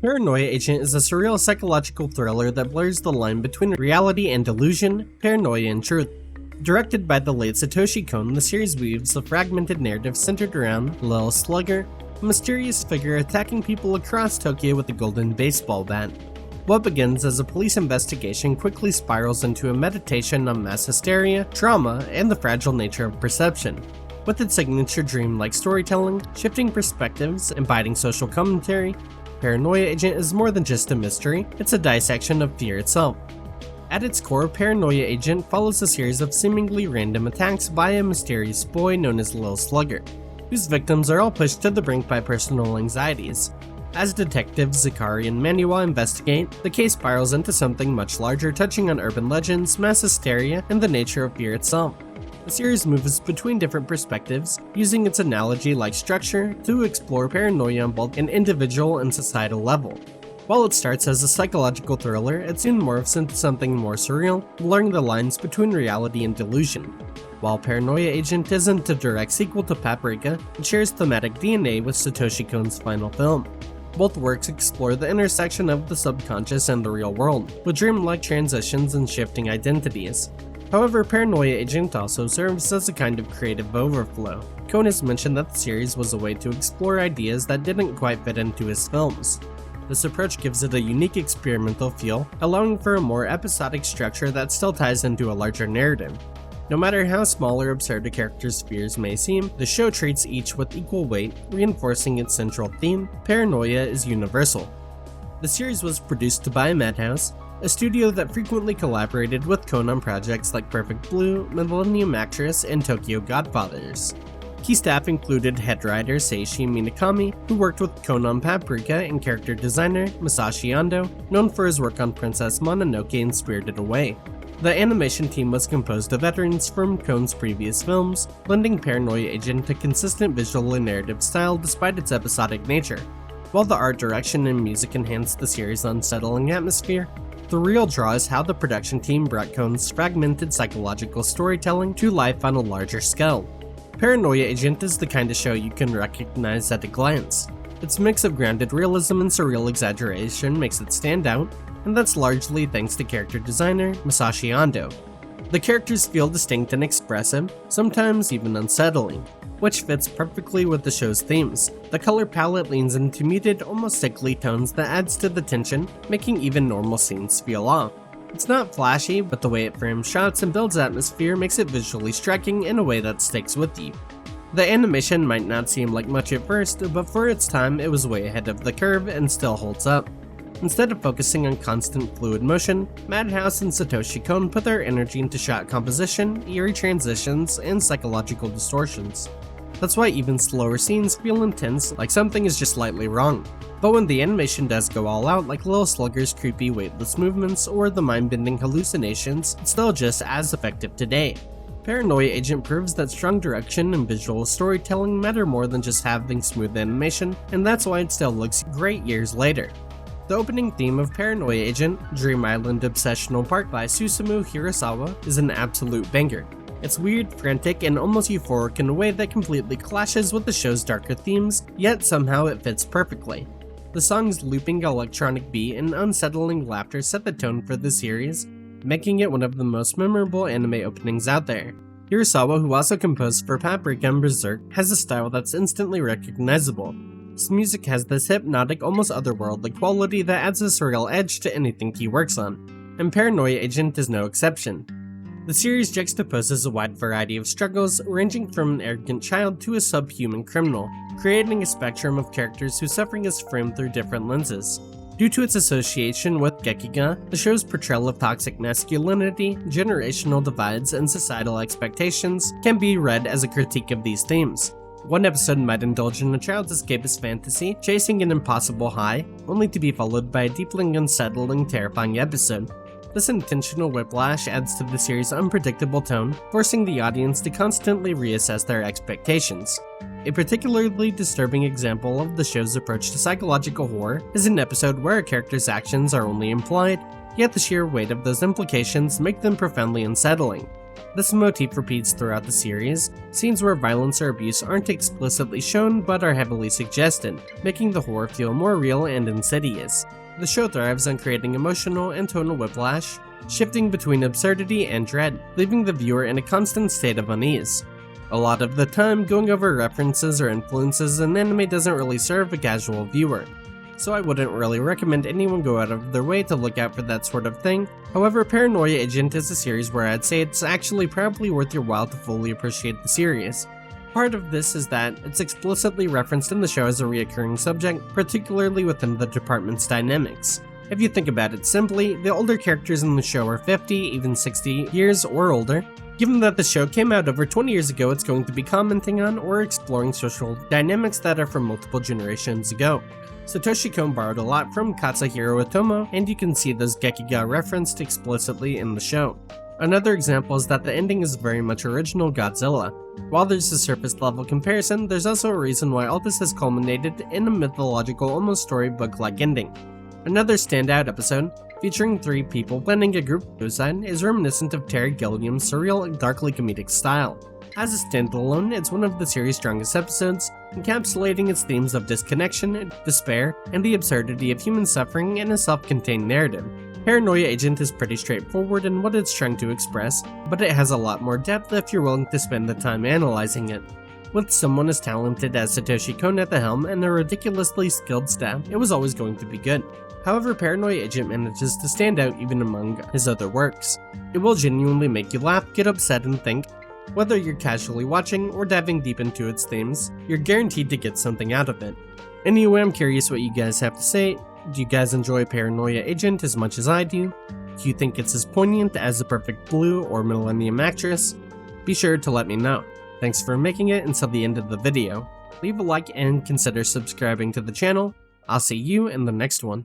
Paranoia Agent is a surreal psychological thriller that blurs the line between reality and delusion, paranoia and truth. Directed by the late Satoshi Kon, the series weaves a fragmented narrative centered around Lil Slugger, a mysterious figure attacking people across Tokyo with a golden baseball bat. What begins as a police investigation quickly spirals into a meditation on mass hysteria, trauma, and the fragile nature of perception. With its signature dream-like storytelling, shifting perspectives, and biting social commentary, Paranoia Agent is more than just a mystery, it's a dissection of fear itself. At its core, Paranoia Agent follows a series of seemingly random attacks by a mysterious boy known as Lil Slugger, whose victims are all pushed to the brink by personal anxieties. As detectives Zakari and Manuwa investigate, the case spirals into something much larger, touching on urban legends, mass hysteria, and the nature of fear itself. The series moves between different perspectives, using its analogy-like structure to explore paranoia on both an individual and societal level. While it starts as a psychological thriller, it soon morphs into something more surreal, blurring the lines between reality and delusion. While Paranoia Agent isn't a direct sequel to Paprika, it shares thematic DNA with Satoshi Kon's final film. Both works explore the intersection of the subconscious and the real world, with dreamlike transitions and shifting identities. However, Paranoia Agent also serves as a kind of creative overflow. Kon has mentioned that the series was a way to explore ideas that didn't quite fit into his films. This approach gives it a unique experimental feel, allowing for a more episodic structure that still ties into a larger narrative. No matter how small or absurd a character's fears may seem, the show treats each with equal weight, reinforcing its central theme: paranoia is universal. The series was produced by Madhouse, a studio that frequently collaborated with Kon on projects like Perfect Blue, Millennium Actress, and Tokyo Godfathers. Key staff included head writer Seishi Minakami, who worked with Kon on Paprika, and character designer Masashi Ando, known for his work on Princess Mononoke and Spirited Away. The animation team was composed of veterans from Kon's previous films, lending Paranoia Agent a consistent visual and narrative style despite its episodic nature. While the art direction and music enhanced the series' unsettling atmosphere, the real draw is how the production team brought Kon's fragmented psychological storytelling to life on a larger scale. Paranoia Agent is the kind of show you can recognize at a glance. Its mix of grounded realism and surreal exaggeration makes it stand out, and that's largely thanks to character designer Masashi Ando. The characters feel distinct and expressive, sometimes even unsettling, which fits perfectly with the show's themes. The color palette leans into muted, almost sickly tones that adds to the tension, making even normal scenes feel off. It's not flashy, but the way it frames shots and builds atmosphere makes it visually striking in a way that sticks with you. The animation might not seem like much at first, but for its time it was way ahead of the curve and still holds up. Instead of focusing on constant fluid motion, Madhouse and Satoshi Kon put their energy into shot composition, eerie transitions, and psychological distortions. That's why even slower scenes feel intense, like something is just slightly wrong. But when the animation does go all out, like Lil Slugger's creepy weightless movements or the mind-bending hallucinations, it's still just as effective today. Paranoia Agent proves that strong direction and visual storytelling matter more than just having smooth animation, and that's why it still looks great years later. The opening theme of Paranoia Agent, Dream Island Obsessional Park by Susumu Hirasawa, is an absolute banger. It's weird, frantic, and almost euphoric in a way that completely clashes with the show's darker themes, yet somehow it fits perfectly. The song's looping electronic beat and unsettling laughter set the tone for the series, making it one of the most memorable anime openings out there. Hirasawa, who also composed for Paprika and Berserk, has a style that's instantly recognizable. His music has this hypnotic, almost otherworldly quality that adds a surreal edge to anything he works on, and Paranoia Agent is no exception. The series juxtaposes a wide variety of struggles, ranging from an arrogant child to a subhuman criminal, creating a spectrum of characters whose suffering is framed through different lenses. Due to its association with Gekiga, the show's portrayal of toxic masculinity, generational divides, and societal expectations can be read as a critique of these themes. One episode might indulge in a child's escapist fantasy, chasing an impossible high, only to be followed by a deeply unsettling, terrifying episode. This intentional whiplash adds to the series' unpredictable tone, forcing the audience to constantly reassess their expectations. A particularly disturbing example of the show's approach to psychological horror is an episode where a character's actions are only implied, yet the sheer weight of those implications make them profoundly unsettling. This motif repeats throughout the series, scenes where violence or abuse aren't explicitly shown but are heavily suggested, making the horror feel more real and insidious. The show thrives on creating emotional and tonal whiplash, shifting between absurdity and dread, leaving the viewer in a constant state of unease. A lot of the time, going over references or influences in anime doesn't really serve a casual viewer, so I wouldn't really recommend anyone go out of their way to look out for that sort of thing. However, Paranoia Agent is a series where I'd say it's actually probably worth your while to fully appreciate the series. Part of this is that it's explicitly referenced in the show as a reoccurring subject, particularly within the department's dynamics. If you think about it simply, the older characters in the show are 50, even 60 years or older. Given that the show came out over 20 years ago, it's going to be commenting on or exploring social dynamics that are from multiple generations ago. Satoshi Kon borrowed a lot from Katsuhiro Otomo, and you can see those Gekiga referenced explicitly in the show. Another example is that the ending is very much original Godzilla. While there's a surface level comparison, there's also a reason why all this has culminated in a mythological, almost storybook-like ending. Another standout episode, featuring 3 people planning a group suicide, is reminiscent of Terry Gilliam's surreal and darkly comedic style. As a standalone, it's one of the series' strongest episodes, encapsulating its themes of disconnection, despair, and the absurdity of human suffering in a self-contained narrative. Paranoia Agent is pretty straightforward in what it's trying to express, but it has a lot more depth if you're willing to spend the time analyzing it. With someone as talented as Satoshi Kon at the helm and a ridiculously skilled staff, it was always going to be good. However, Paranoia Agent manages to stand out even among his other works. It will genuinely make you laugh, get upset, and think. Whether you're casually watching or diving deep into its themes, you're guaranteed to get something out of it. Anyway, I'm curious what you guys have to say. Do you guys enjoy Paranoia Agent as much as I do? Do you think it's as poignant as The Perfect Blue or Millennium Actress? Be sure to let me know. Thanks for making it until the end of the video. Leave a like and consider subscribing to the channel. I'll see you in the next one.